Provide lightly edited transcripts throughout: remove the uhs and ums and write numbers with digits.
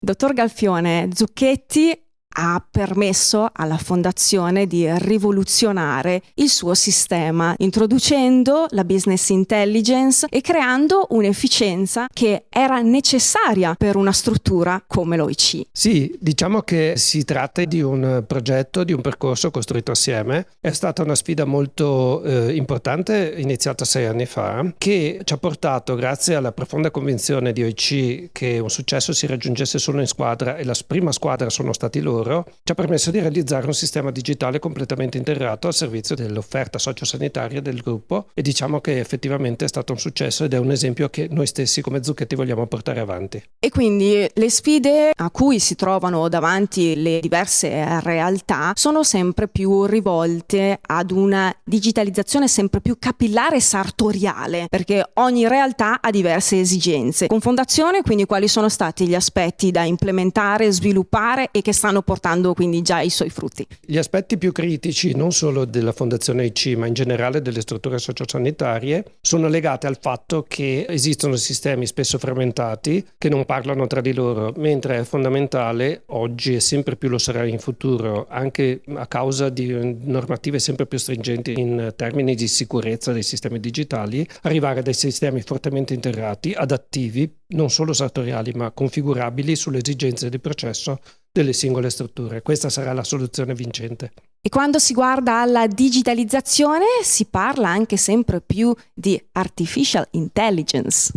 Dottor Galfione, Zucchetti ha permesso alla fondazione di rivoluzionare il suo sistema, introducendo la business intelligence e creando un'efficienza che era necessaria per una struttura come l'OIC. Sì, diciamo che si tratta di un progetto, di un percorso costruito assieme. È stata una sfida molto importante, iniziata 6 anni fa, che ci ha portato, grazie alla profonda convinzione di OIC che un successo si raggiungesse solo in squadra, e la prima squadra sono stati loro, ci ha permesso di realizzare un sistema digitale completamente integrato al servizio dell'offerta sociosanitaria del gruppo, e diciamo che effettivamente è stato un successo ed è un esempio che noi stessi come Zucchetti vogliamo portare avanti. E quindi le sfide a cui si trovano davanti le diverse realtà sono sempre più rivolte ad una digitalizzazione sempre più capillare e sartoriale, perché ogni realtà ha diverse esigenze. Con Fondazione, quindi, quali sono stati gli aspetti da implementare, sviluppare e che stanno portando quindi già i suoi frutti? Gli aspetti più critici, non solo della Fondazione OIC, ma in generale delle strutture sociosanitarie, sono legati al fatto che esistono sistemi spesso frammentati che non parlano tra di loro, mentre è fondamentale oggi, e sempre più lo sarà in futuro, anche a causa di normative sempre più stringenti in termini di sicurezza dei sistemi digitali, arrivare a dei sistemi fortemente integrati, adattivi, non solo sartoriali ma configurabili sulle esigenze del processo delle singole strutture. Questa sarà la soluzione vincente. E quando si guarda alla digitalizzazione si parla anche sempre più di artificial intelligence.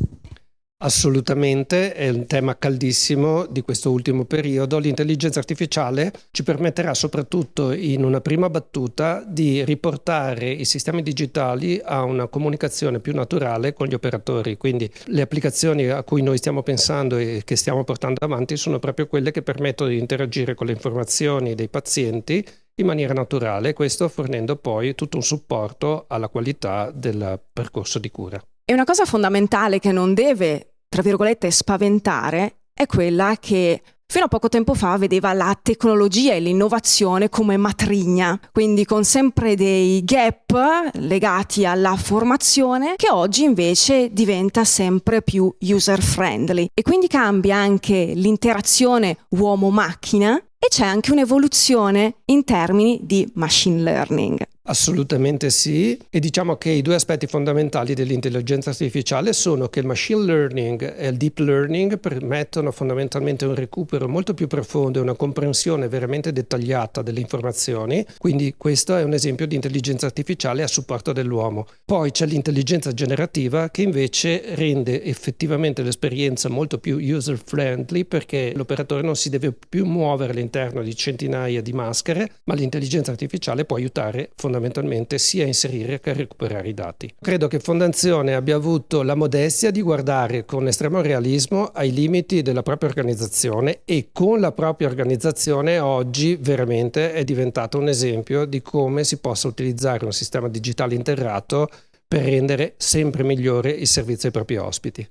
Assolutamente, è un tema caldissimo di questo ultimo periodo. L'intelligenza artificiale ci permetterà soprattutto in una prima battuta di riportare i sistemi digitali a una comunicazione più naturale con gli operatori, quindi le applicazioni a cui noi stiamo pensando e che stiamo portando avanti sono proprio quelle che permettono di interagire con le informazioni dei pazienti in maniera naturale, questo fornendo poi tutto un supporto alla qualità del percorso di cura. E una cosa fondamentale che non deve, tra virgolette, spaventare è quella che fino a poco tempo fa vedeva la tecnologia e l'innovazione come matrigna, quindi con sempre dei gap legati alla formazione, che oggi invece diventa sempre più user friendly e quindi cambia anche l'interazione uomo-macchina e c'è anche un'evoluzione in termini di machine learning. Assolutamente sì, e diciamo che i due aspetti fondamentali dell'intelligenza artificiale sono che il machine learning e il deep learning permettono fondamentalmente un recupero molto più profondo e una comprensione veramente dettagliata delle informazioni, quindi questo è un esempio di intelligenza artificiale a supporto dell'uomo. Poi c'è l'intelligenza generativa che invece rende effettivamente l'esperienza molto più user friendly, perché l'operatore non si deve più muovere all'interno di centinaia di maschere, ma l'intelligenza artificiale può aiutare fondamentalmente sia a inserire che a recuperare i dati. Credo che Fondazione abbia avuto la modestia di guardare con estremo realismo ai limiti della propria organizzazione, e con la propria organizzazione oggi veramente è diventato un esempio di come si possa utilizzare un sistema digitale integrato per rendere sempre migliore il servizio ai propri ospiti.